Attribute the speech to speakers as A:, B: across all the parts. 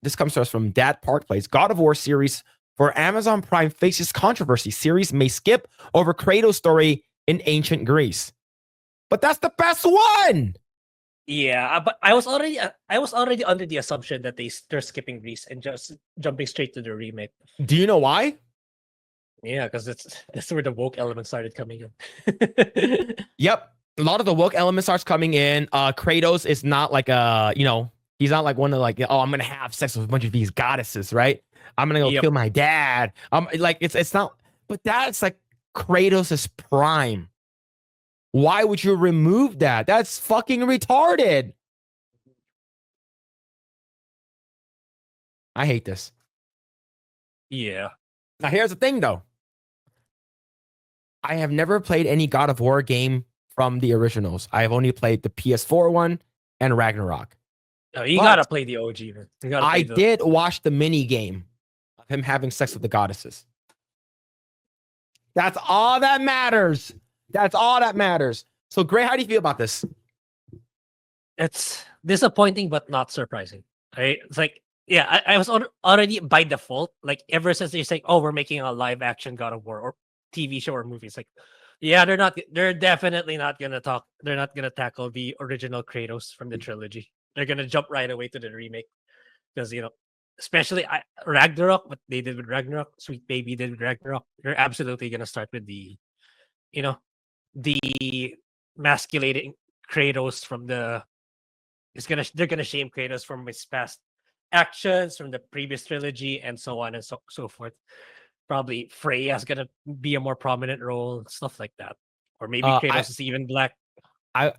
A: this comes to us from Dad Park Plays. God of War series for Amazon Prime faces controversy. Series may skip over Kratos' story in ancient Greece. But that's the best one.
B: Yeah, but I was already under the assumption that they're skipping Greece and just jumping straight to the remake.
A: Do you know why?
B: Yeah, because that's where the woke element started coming in.
A: Yep. A lot of the woke element starts coming in. Kratos is not like he's not like one of like, oh, I'm gonna have sex with a bunch of these goddesses, right? I'm gonna go kill my dad. Like it's not, but that's like Kratos' prime. Why would you remove that? That's fucking retarded. I hate this.
B: Yeah.
A: Now here's the thing though. I have never played any God of War game from the originals. I have only played the PS4 one and Ragnarok.
B: No, you gotta play the OG, man.
A: I did watch the mini game of him having sex with the goddesses. That's all that matters. That's all that matters. So, Grae, how do you feel about this?
B: It's disappointing, but not surprising. Right? It's like, yeah, I was already by default, like ever since they're saying, oh, we're making a live action God of War or TV show or movie. It's like, yeah, they're definitely not gonna tackle the original Kratos from the trilogy. They're gonna jump right away to the remake. Because especially Ragnarok, what they did with Ragnarok, Sweet Baby did with Ragnarok, they're absolutely gonna start with the masculating Kratos from they're gonna shame Kratos from his past actions from the previous trilogy and so on and so forth. Probably Freya's gonna be a more prominent role, stuff like that, or maybe Kratos is even black.
A: I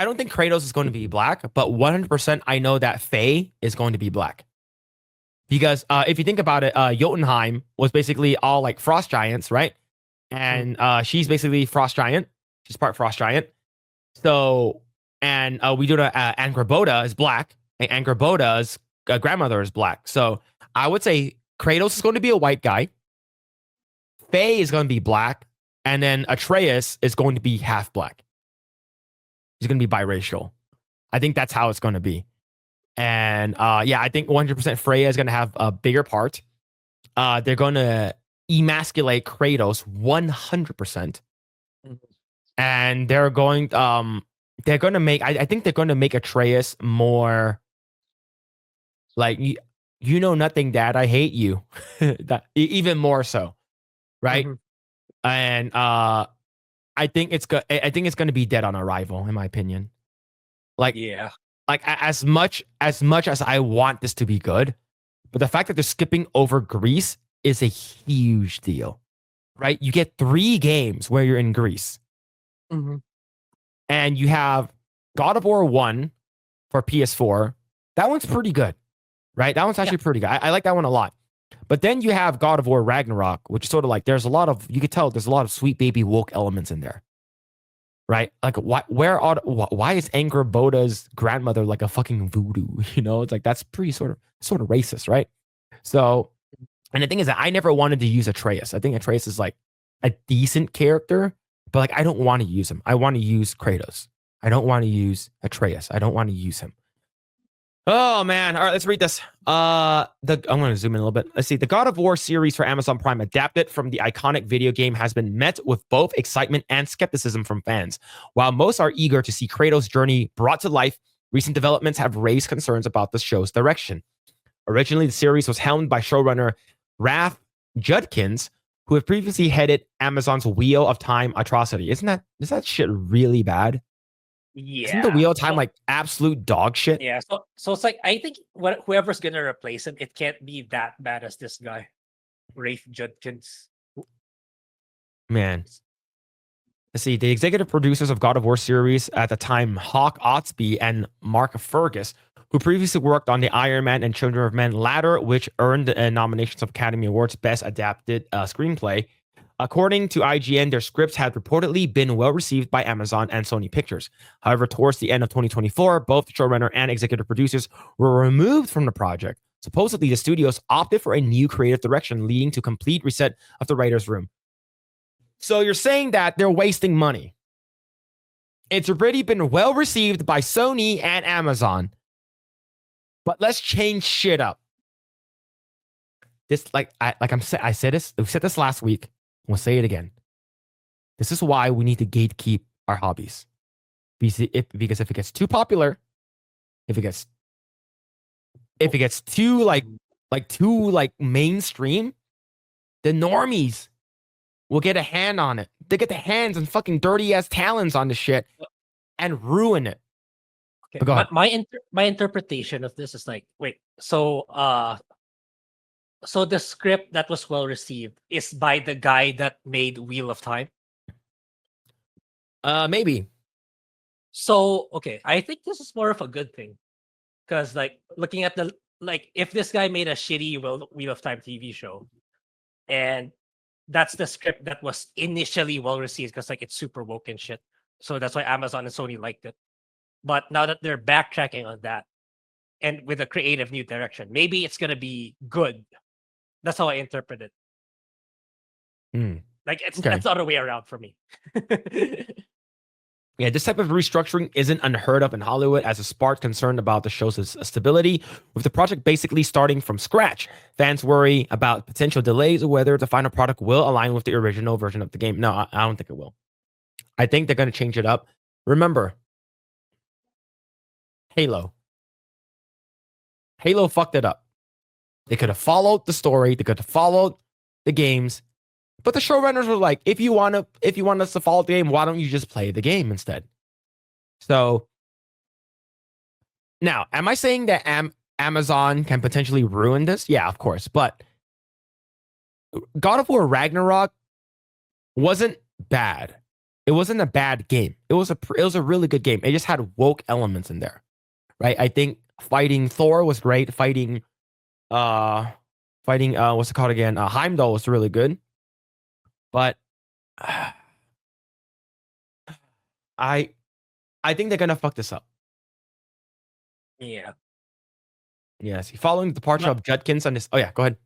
A: don't think Kratos is going to be black, but 100% I know that Faye is going to be black. Because if you think about it, Jotunheim was basically all like frost giants, right? And she's basically frost giant. She's part frost giant. So, and we do Angrboda is black, and Angrboda's grandmother is black. So I would say Kratos is going to be a white guy. Faye is going to be black, and then Atreus is going to be half black. He's going to be biracial. I think that's how it's going to be. And I think 100% Freya is going to have a bigger part. They're going to emasculate Kratos 100%. And they're going to make, I think they're going to make Atreus more like, you know nothing, Dad, I hate you. Even more so. Right. And I think it's going to be dead on arrival, in my opinion. Like, yeah, like as much as I want this to be good, but the fact that they're skipping over Greece is a huge deal, right? You get 3 games where you're in Greece, and you have God of War 1 for PS4. That one's pretty good, right? That one's actually pretty good. I like that one a lot. But then you have God of War Ragnarok, which is sort of like there's a lot of, you could tell there's a lot of sweet baby woke elements in there, right? Like why is Angrboda's grandmother like a fucking voodoo? It's like that's pretty sort of racist, right? So, and the thing is that I never wanted to use Atreus. I think Atreus is like a decent character, but like I don't want to use him. I want to use Kratos. I don't want to use Atreus. I don't want to use him. Oh man! All right, let's read this. I'm going to zoom in a little bit. Let's see. The God of War series for Amazon Prime, adapted from the iconic video game, has been met with both excitement and skepticism from fans. While most are eager to see Kratos' journey brought to life, recent developments have raised concerns about the show's direction. Originally, the series was helmed by showrunner Ralph Judkins, who had previously headed Amazon's Wheel of Time atrocity. Is that shit really bad?
B: Yeah.
A: Isn't the Wheel of Time like absolute dog shit?
B: Yeah. So it's like, I think whoever's gonna replace him, it can't be that bad as this guy, Ralph Judkins.
A: Man. Let's see. The executive producers of God of War series at the time, Hawk Otsby and Mark Fergus, who previously worked on the Iron Man and Children of Men latter, which earned nominations of Academy Awards Best Adapted Screenplay. According to IGN, their scripts had reportedly been well received by Amazon and Sony Pictures. However, towards the end of 2024, both the showrunner and executive producers were removed from the project. Supposedly, the studios opted for a new creative direction, leading to complete reset of the writer's room. So you're saying that they're wasting money. It's already been well received by Sony and Amazon. But let's change shit up. This, I said this. We said this last week. We'll say it again. This is why we need to gatekeep our hobbies. Because if it gets too popular, if it gets too too mainstream, the normies will get a hand on it. They get the hands and fucking dirty ass talons on the shit and ruin it.
B: Okay. My interpretation of this is like, wait, so the script that was well received is by the guy that made Wheel of Time.
A: Maybe.
B: So okay, I think this is more of a good thing, because like looking at the if this guy made a shitty Wheel of Time TV show, and that's the script that was initially well received because like it's super woke and shit, so that's why Amazon and Sony liked it. But now that they're backtracking on that and with a creative new direction, maybe it's gonna be good. That's how I interpret it. Like that's the other way around for me.
A: Yeah, this type of restructuring isn't unheard of in Hollywood, as it sparked concern about the show's stability, with the project basically starting from scratch. Fans worry about potential delays or whether the final product will align with the original version of the game. No, I don't think it will. I think they're going to change it up. Remember, Halo fucked it up. They could have followed the story. They could have followed the games. But the showrunners were like, if you want us to follow the game, why don't you just play the game instead? So now, am I saying that Amazon can potentially ruin this? Yeah, of course. But God of War Ragnarok wasn't bad. It wasn't a bad game. It was a really good game. It just had woke elements in there, right? I think fighting Thor was great. Fighting what's it called again? Heimdall was really good. But I think they're gonna fuck this up.
B: Yeah.
A: Yes. Following the departure of Judkins and this. Oh yeah, go ahead.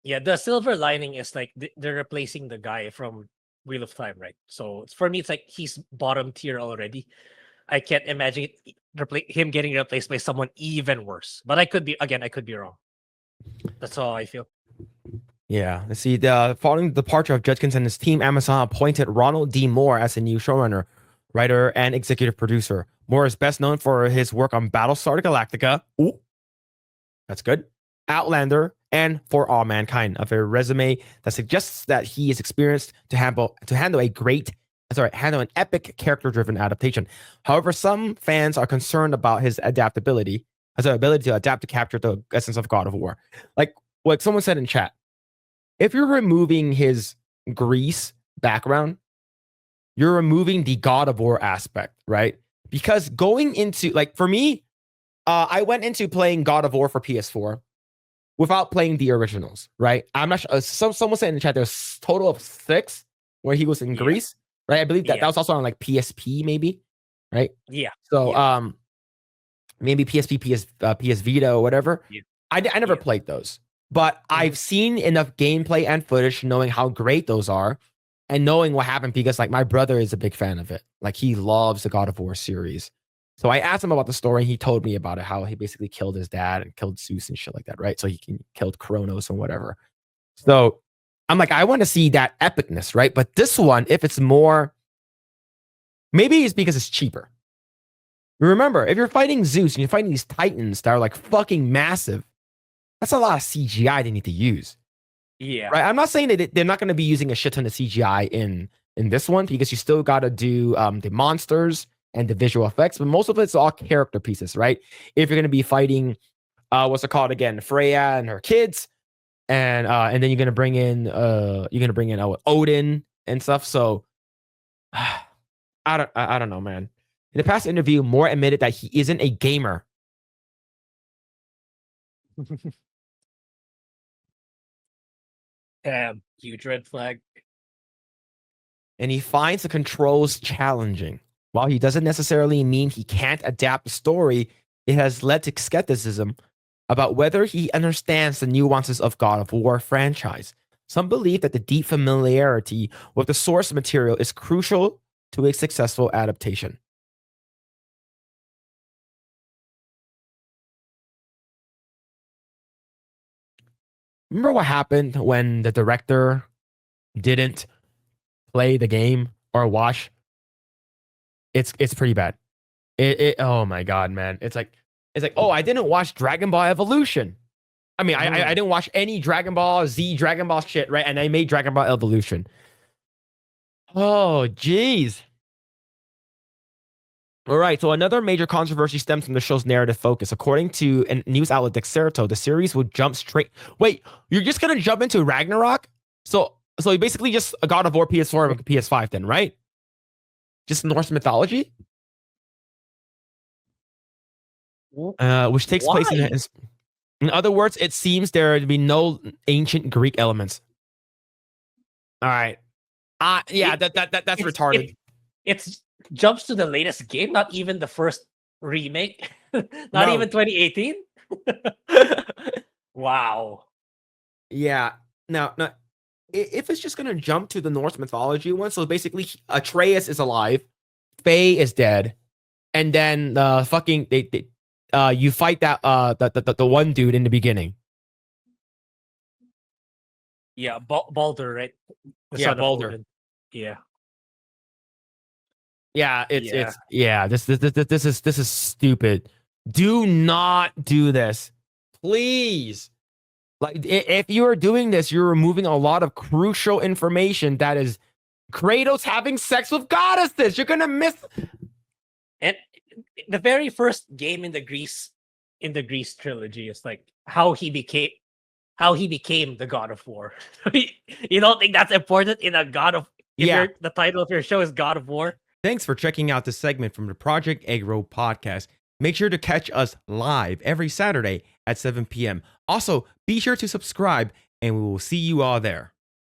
B: Yeah, the silver lining is like they're replacing the guy from Wheel of Time, right? So for me, it's like he's bottom tier already. I can't imagine him getting replaced by someone even worse. But I could be wrong. That's how I feel.
A: Yeah. Let's see. Following the departure of Judkins and his team, Amazon appointed Ronald D. Moore as the new showrunner, writer, and executive producer. Moore is best known for his work on Battlestar Galactica. Ooh, that's good. Outlander, and For All Mankind, of a resume that suggests that he is experienced to handle an epic character-driven adaptation. However, some fans are concerned about his ability to adapt to capture the essence of God of War. Like what someone said in chat, if you're removing his Greece background, you're removing the God of War aspect, right? Because going into, like, for me, I went into playing God of War for PS4 without playing the originals, right? I'm not sure. Someone said in the chat there's a total of 6 where he was in Greece, right? I believe that was also on like PSP, maybe, right?
B: Yeah.
A: So, maybe PSP, PS Vita, or whatever.
B: Yeah.
A: I never played those, but I've seen enough gameplay and footage knowing how great those are, and knowing what happened, because like my brother is a big fan of it. Like he loves the God of War series. So I asked him about the story. And he told me about it, how he basically killed his dad and killed Zeus and shit like that, right? So he killed Kronos and whatever. So I'm like, I want to see that epicness, right? But this one, if it's more, maybe it's because it's cheaper. Remember, if you're fighting Zeus and you're fighting these titans that are like fucking massive, that's a lot of CGI they need to use.
B: Yeah.
A: Right. I'm not saying that they're not going to be using a shit ton of CGI in this one, because you still got to do the monsters and the visual effects, but most of it's all character pieces, right? If you're going to be fighting, what's it called again? Freya and her kids, and then you're going to bring in Odin and stuff. So I don't know, man. In the past interview, Moore admitted that he isn't a gamer.
B: Huge red flag.
A: And he finds the controls challenging. While he doesn't necessarily mean he can't adapt the story, it has led to skepticism about whether he understands the nuances of God of War franchise. Some believe that the deep familiarity with the source material is crucial to a successful adaptation. remember what happened when the director didn't play the game or watch? It's pretty bad. Oh my god, man. It's like, oh, I didn't watch Dragon Ball Evolution. I mean, I didn't watch any Dragon Ball Z, Dragon Ball shit, right? And I made Dragon Ball Evolution. Oh, jeez. All right, so another major controversy stems from the show's narrative focus. According to a news outlet Dexerto, the series would jump straight. Wait, you're just gonna jump into Ragnarok? So you basically just a God of War PS4 and PS5 then, right? Just Norse mythology, which takes place in other words, it seems there to be no ancient Greek elements. All right, yeah, that's retarded.
B: It's jumps to the latest game, not even the first remake, not even 2018. Wow.
A: Yeah. Now, if it's just gonna jump to the Norse mythology one, so basically Atreus is alive, Faye is dead, and then fucking you fight that the one dude in the beginning.
B: Yeah, Baldur, right?
A: Yeah, Baldur.
B: Yeah.
A: Yeah, This is stupid. Do not do this, please. Like, if you are doing this, you're removing a lot of crucial information. That is Kratos having sex with goddesses. You're gonna miss.
B: And the very first game in the Greece trilogy is like how he became the God of War. You don't think that's important in a God of? The title of your show is God of War.
A: Thanks for checking out this segment from the Project Eggroll podcast. Make sure to catch us live every Saturday at 7 p.m. Also, be sure to subscribe, and we will see you all there.